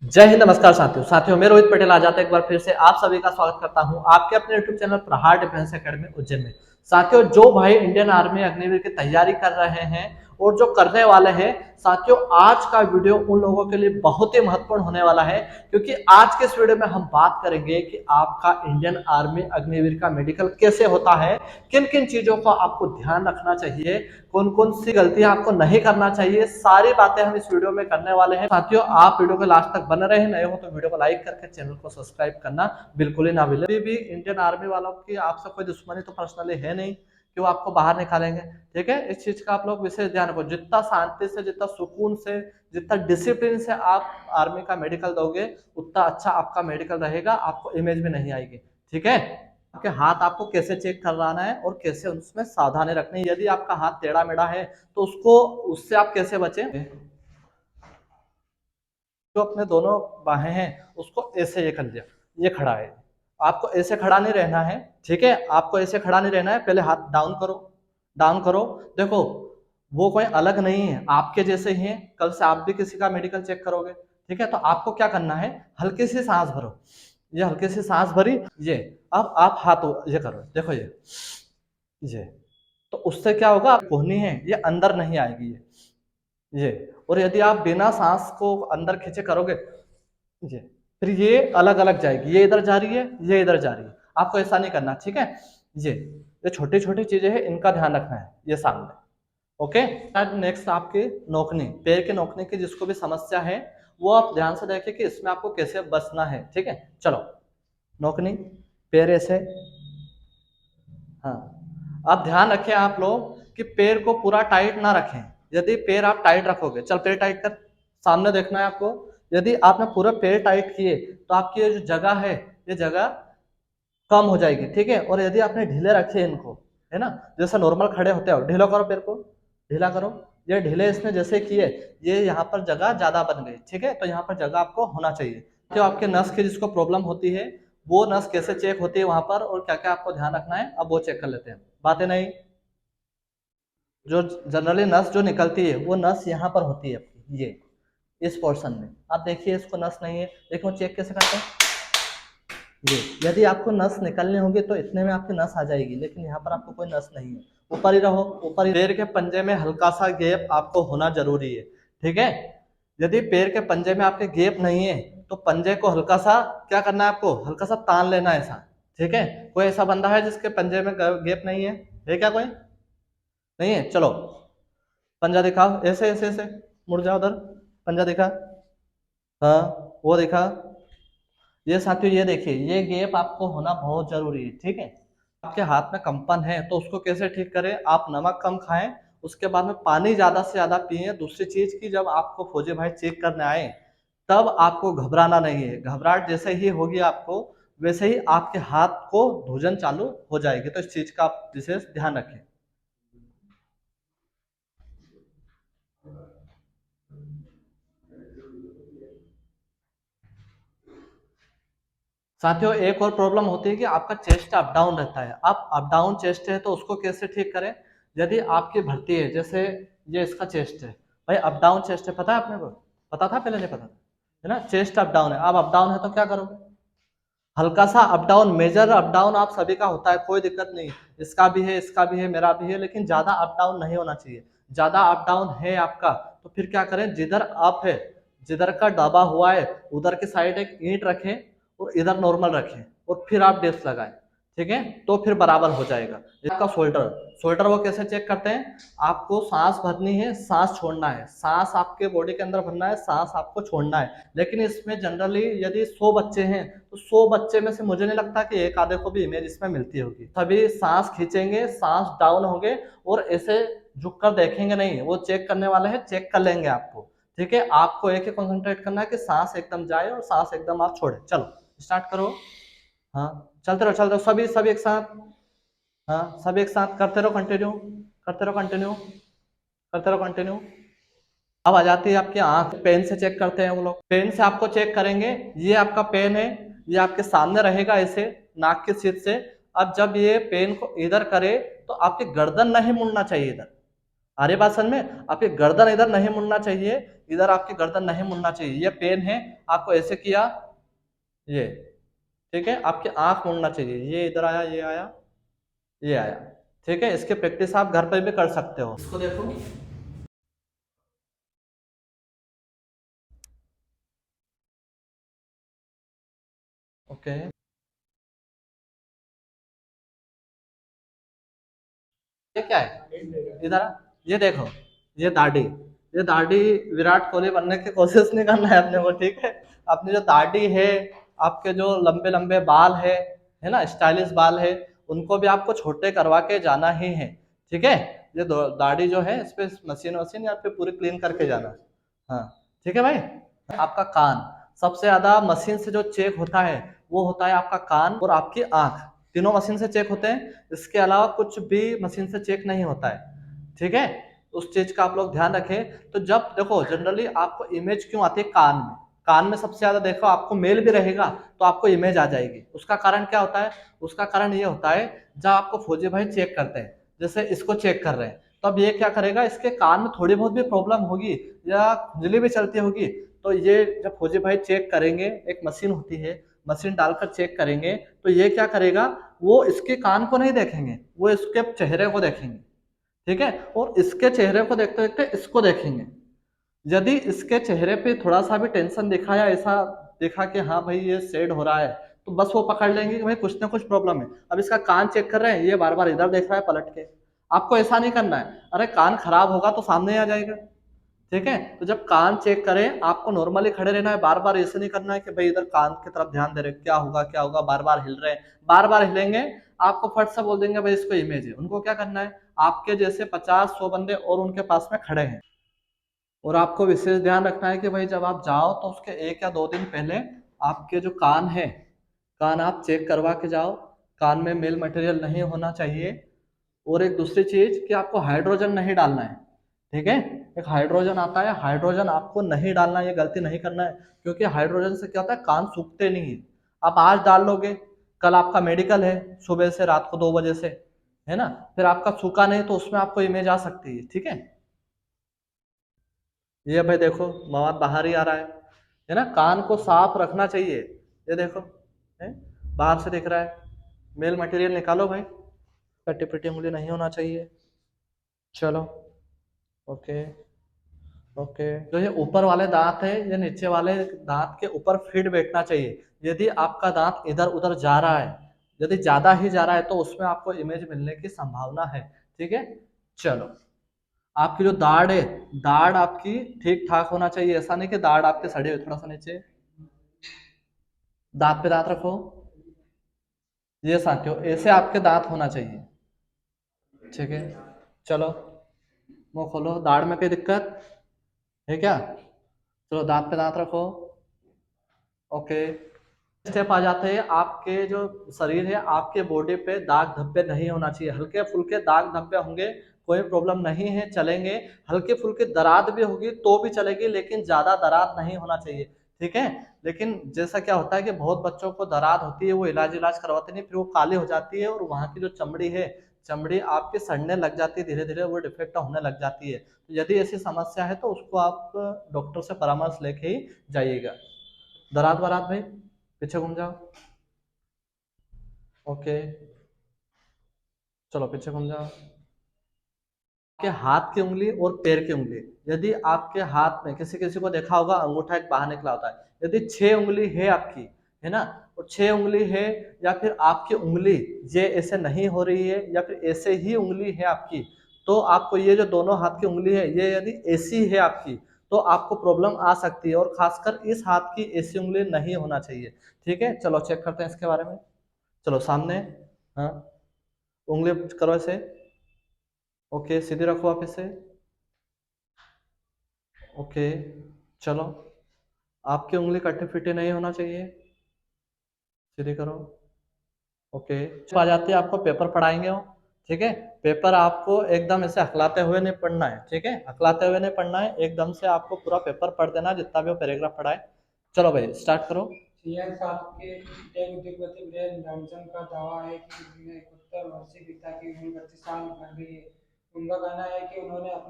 जय हिंद। नमस्कार साथियों मैं रोहित पटेल आ जाता एक बार फिर से आप सभी का स्वागत करता हूं आपके अपने यूट्यूब चैनल प्रहार डिफेंस एकेडमी उज्जैन में। साथियों, जो भाई इंडियन आर्मी अग्निवीर की तैयारी कर रहे हैं और जो करने वाले हैं, साथियों आज का वीडियो उन लोगों के लिए बहुत ही महत्वपूर्ण होने वाला है, क्योंकि आज के इस वीडियो में हम बात करेंगे कि आपका इंडियन आर्मी अग्निवीर का मेडिकल कैसे होता है, किन किन चीजों का आपको ध्यान रखना चाहिए, कौन कौन सी गलतियां आपको नहीं करना चाहिए, सारी बातें हम इस वीडियो में करने वाले हैं। साथियों, आप वीडियो को लास्ट तक बने रहे, नए हो तो वीडियो को लाइक करके चैनल को सब्सक्राइब करना बिल्कुल ही ना भूलें। अभी भी इंडियन आर्मी वालों की आपसे कोई दुश्मनी तो पर्सनली है नहीं कि वो आपको बाहर निकालेंगे, ठीक है। इस चीज का आप लोग विशेष ध्यान रखो। जितना शांति से, जितना सुकून से, जितना डिसिप्लिन से आप आर्मी का मेडिकल दोगे, उतना अच्छा आपका मेडिकल रहेगा, आपको इमेज भी नहीं आएगी, ठीक है। आपके हाथ आपको कैसे चेक करवाना है और कैसे उसमें सावधानी रखनी है। यदि आपका हाथ टेढ़ा मेढ़ा है तो उससे आप कैसे बचें। जो अपने दोनों बाहें हैं उसको ऐसे ये कर लिया, ये खड़ा है, आपको ऐसे खड़ा नहीं रहना है, ठीक है। आपको ऐसे खड़ा नहीं रहना है, पहले हाथ डाउन करो, डाउन करो। देखो, वो कोई अलग नहीं है, आपके जैसे ही हैं। कल से आप भी किसी का मेडिकल चेक करोगे, ठीक है। तो आपको क्या करना है, हल्की सी सांस भरो, ये हल्की सी सांस भरी, ये अब आप हाथ ये करो, देखो ये तो उससे क्या होगा, आप कोहनी है ये अंदर नहीं आएगी, ये। और यदि आप बिना सांस को अंदर खींचे करोगे, ये फिर ये अलग अलग जाएगी, ये इधर जा रही है, ये इधर जा रही है, आपको ऐसा नहीं करना, ठीक है। ये छोटी छोटी चीजें हैं, इनका ध्यान रखना है ये सामने, ओके। नेक्स्ट आपकी नोकनी, पैर के नोकने की जिसको भी समस्या है वो आप ध्यान से देखें कि इसमें आपको कैसे बचना है, ठीक है। चलो, नोकनी, पैर ऐसे, हाँ। अब ध्यान रखें आप लोग कि पैर को पूरा टाइट ना रखें। यदि पैर आप टाइट रखोगे, चल पैर टाइट कर, सामने देखना है आपको। यदि आपने पूरा पैर टाइट किए तो आपकी ये जो जगह है, ये जगह कम हो जाएगी, ठीक है। और यदि आपने ढीले रखे इनको, है ना, जैसे नॉर्मल खड़े होते हो, ढीला करो पैर को, ढीला करो। ये ढीले इसने जैसे किए, ये यहाँ पर जगह ज्यादा बन गई, ठीक है। तो यहाँ पर जगह आपको होना चाहिए। जो आपके नस की जिसको प्रॉब्लम होती है, वो नस कैसे चेक होती है वहां पर और क्या क्या आपको ध्यान रखना है, अब वो चेक कर लेते हैं। बातें नहीं, जो जनरली नस जो निकलती है वो नस यहाँ पर होती है आपकी, ये इस पोर्शन में। आप देखिए इसको नस नहीं है, देखो चेक कैसे करते हैं, ये। यदि आपको नस निकलनी होगी तो इतने में आपकी नस आ जाएगी, लेकिन यहाँ पर आपको कोई नस नहीं है, ऊपर ही रहो, ऊपर ही। पैर के पंजे में हल्का सा गैप आपको होना जरूरी है, ठीक है। यदि पैर के पंजे में आपके गैप नहीं है तो पंजे को हल्का सा क्या करना है, आपको हल्का सा तान लेना है ऐसा, ठीक है। कोई ऐसा बंदा है जिसके पंजे में गैप नहीं है क्या कोई? नहीं है, चलो पंजा दिखाओ, ऐसे ऐसे ऐसे मुड़ जाओ उधर, पंजा दिखा, हाँ वो दिखा। ये साथियों ये देखिए, ये गैप आपको होना बहुत जरूरी है, ठीक है। आपके हाथ में कंपन है तो उसको कैसे ठीक करें, आप नमक कम खाएं, उसके बाद में पानी ज्यादा से ज्यादा पिए। दूसरी चीज की, जब आपको फौजी भाई चेक करने आए तब आपको घबराना नहीं है। घबराहट जैसे ही होगी आपको, वैसे ही आपके हाथ को धुजन चालू हो जाएगी। तो इस चीज का आप विशेष ध्यान रखें। साथियों, एक और प्रॉब्लम होती है कि आपका चेस्ट अप डाउन रहता है। आप अप डाउन चेस्ट है तो उसको कैसे ठीक करें। यदि आपकी भर्ती है, जैसे ये इसका चेस्ट है, भाई अप डाउन चेस्ट है, पता है आपने को? पता था, पहले नहीं पता था, है ना। चेस्ट अप डाउन है, अब अप डाउन है तो क्या करोगे, हल्का सा up down, major up down आप सभी का होता है, कोई दिक्कत नहीं। इसका भी है, इसका भी है, मेरा भी है, लेकिन ज्यादा अप डाउन नहीं होना चाहिए। ज्यादा अप डाउन है आपका तो फिर क्या करें, जिधर अप है, जिधर का दबा हुआ है उधर के साइड एक ईंट रखें और इधर नॉर्मल रखें और फिर आप डेस्क लगाएं, ठीक है। तो फिर बराबर हो जाएगा। इसका शोल्डर, शोल्डर वो कैसे चेक करते हैं, आपको सांस भरनी है, सांस छोड़ना है, सांस आपके बॉडी के अंदर भरना है, सांस आपको छोड़ना है। लेकिन इसमें जनरली यदि 100 बच्चे हैं तो 100 बच्चे में से मुझे नहीं लगता कि एक आधे को भी इमेज इसमें मिलती होगी। सभी सांस खींचेंगे, सांस डाउन होंगे और ऐसे झुक कर देखेंगे नहीं, वो चेक करने वाले हैं, चेक कर लेंगे आपको, ठीक है। आपको एक ही कॉन्सेंट्रेट करना है कि सांस एकदम जाए और सांस एकदम आप छोड़े। चलो स्टार्ट करो, हाँ चलते रहो, सभी सभी एक साथ, हाँ सब एक साथ करते रहो, कंटिन्यू करते रहो, कंटिन्यू करते रहो, कंटिन्यू। अब आ जाती है आपकी आंख, पेन से चेक करते हैं वो लोग, पेन से आपको चेक करेंगे। ये आपका पेन है, ये आपके सामने रहेगा ऐसे नाक की सीध से। अब जब ये पेन को इधर करे तो आपकी गर्दन नहीं मुड़ना चाहिए इधर, आ रही बात समझ में? आपकी गर्दन इधर नहीं मुड़ना चाहिए, इधर आपकी गर्दन नहीं मुड़ना चाहिए। ये पेन है, आपको ऐसे किया, ये ठीक है। आपकी आंख मुड़ना चाहिए, ये इधर आया, ये आया, ये आया, ठीक है। इसके प्रैक्टिस आप घर पर भी कर सकते हो। इसको देखो, ओके। ये क्या है, इधर आ, ये देखो, ये दाढ़ी, ये दाढ़ी विराट कोहली बनने की कोशिश नहीं करना है अपने को, ठीक है। अपनी जो दाढ़ी है, आपके जो लंबे लंबे बाल है ना, स्टाइलिश बाल है, उनको भी आपको छोटे करवा के जाना ही है, ठीक है। ये दाढ़ी जो है, इस पे मशीन वशीन या फिर पूरी क्लीन करके जाना। हाँ, ठीक है भाई। आपका कान सबसे ज्यादा मशीन से जो चेक होता है, वो होता है आपका कान और आपकी आंख, तीनों मशीन से चेक होते हैं। इसके अलावा कुछ भी मशीन से चेक नहीं होता है, ठीक है। उस चीज का आप लोग ध्यान रखें। तो जब देखो, जनरली आपको इमेज क्यों आती है कान में, कान में सबसे ज्यादा देखो, आपको मेल भी रहेगा तो आपको इमेज आ जाएगी। उसका कारण क्या होता है? उसका कारण ये होता है, जब आपको फौजी भाई चेक करते हैं, जैसे इसको चेक कर रहे हैं, तो अब ये क्या करेगा, इसके कान में थोड़ी बहुत भी प्रॉब्लम होगी या खुजली भी चलती होगी, तो ये जब फौजी भाई चेक करेंगे, एक मशीन होती है, मशीन डालकर चेक करेंगे, तो ये क्या करेगा, वो इसके कान को नहीं देखेंगे, वो इसके चेहरे को देखेंगे, ठीक है। और इसके चेहरे को देखते देखते इसको देखेंगे। यदि इसके चेहरे पे थोड़ा सा भी टेंशन दिखा या ऐसा देखा कि हाँ भाई ये सेड हो रहा है, तो बस वो पकड़ लेंगे कि भाई कुछ ना कुछ प्रॉब्लम है। अब इसका कान चेक कर रहे हैं, ये बार बार इधर देख रहा है पलट के। आपको ऐसा नहीं करना है, अरे कान खराब होगा तो सामने आ जाएगा, ठीक है। तो जब कान चेक करें, आपको नॉर्मली खड़े रहना है, बार बार ऐसे नहीं करना है कि भाई इधर कान की तरफ ध्यान दे रहे क्या होगा क्या होगा, बार बार हिल रहे हैं, बार बार हिलेंगे, आपको फट से बोल देंगे भाई इसको इमेज है। उनको क्या करना है, आपके जैसे 50-100 बंदे और उनके पास में खड़े हैं, और आपको विशेष ध्यान रखना है कि भाई जब आप जाओ तो उसके 1 या 2 दिन पहले आपके जो कान है, कान आप चेक करवा के जाओ, कान में मेल मटेरियल नहीं होना चाहिए। और एक दूसरी चीज कि आपको हाइड्रोजन नहीं डालना है, ठीक है। एक हाइड्रोजन आता है, हाइड्रोजन आपको नहीं डालना, ये गलती नहीं करना है, क्योंकि हाइड्रोजन से क्या होता है, कान सूखते नहीं है। आप आज डाल लोगे, कल आपका मेडिकल है, सुबह से रात को 2 बजे से, है ना, फिर आपका सूखा नहीं तो उसमें आपको इमेज आ सकती है, ठीक है। ये भाई देखो, मवाद बाहर ही आ रहा है ना। कान को साफ रखना चाहिए, ये देखो, है, बाहर से दिख रहा है। मेल मटेरियल निकालो भाई, कटी पिटी उंगली नहीं होना चाहिए। चलो, ओके, ओके। जो ये ऊपर वाले दांत है, ये नीचे वाले दांत के ऊपर फिट बैठना चाहिए। यदि आपका दांत इधर उधर जा रहा है, यदि ज्यादा ही जा रहा है, तो उसमें आपको इमेज मिलने की संभावना है, ठीक है। चलो, आपकी जो दाढ़ है, दाढ़ आपकी ठीक ठाक होना चाहिए, ऐसा नहीं कि दाढ़ आपके सड़े हुए, थोड़ा सा नीचे, दांत पे दांत रखो, ये साथियों ऐसे आपके दांत होना चाहिए, ठीक है। चलो, मुंह खोलो, दाढ़ में कोई दिक्कत है क्या? चलो, दांत पे दांत रखो, ओके। स्टेप आ जाते हैं, आपके जो शरीर है, आपके बॉडी पे दाग धब्बे नहीं होना चाहिए, हल्के फुल्के दाग धब्बे होंगे, कोई प्रॉब्लम नहीं है, चलेंगे। हल्के फुल्के दराद भी होगी तो भी चलेगी, लेकिन ज्यादा दराद नहीं होना चाहिए, ठीक है। लेकिन जैसा क्या होता है कि बहुत बच्चों को दराद होती है, वो इलाज इलाज करवाते नहीं, फिर वो काली हो जाती है, और वहाँ की जो चमड़ी है, चमड़ी आपकी सड़ने लग जाती है, धीरे धीरे वो डिफेक्ट होने लग जाती है। तो यदि ऐसी समस्या है तो उसको आप डॉक्टर से परामर्श लेके ही जाइएगा। दराद वराद भाई, पीछे घूम जाओ, ओके। चलो, पीछे घूम जाओ। आपके हाथ की उंगली और पैर की उंगली, यदि आपके हाथ में, किसी किसी को देखा होगा अंगूठा एक बाहर निकला होता है, यदि 6 उंगली है आपकी, है ना, और 6 उंगली है, या फिर आपकी उंगली ये ऐसे नहीं हो रही है, या फिर ऐसे ही उंगली है आपकी, तो आपको ये जो दोनों हाथ की उंगली है, ये यदि ऐसी है आपकी, तो आपको प्रॉब्लम आ सकती है, और खासकर इस हाथ की ऐसी उंगली नहीं होना चाहिए, ठीक है। चलो चेक करते हैं इसके बारे में। चलो सामने, हाँ, उंगली करो ऐसे, ओके, सीधी रखो आप इसे, ओके। चलो, आपकी उंगली कटी फिटी नहीं होना चाहिए, सीधी करो, ओके। आ जाती है, आपको पेपर पढ़ाएंगे वो, ठीक है। पेपर आपको एकदम ऐसे हकलाते हुए नहीं पढ़ना है, ठीक है, हकलाते हुए नहीं पढ़ना है, एकदम से आपको पूरा पेपर पढ़ देना, जितना भी वो पैराग्राफ पढ़ाए। चलो भाई स्टार्ट करो। सीएन साहब के टेक उद्योगपति ब्रेन जॉनसन का दावा है कि उन्हें उत्तर वर्षीय पिता की उम्र 32 साल बढ़ गई है। उनका कहना है कि उन्होंने अपने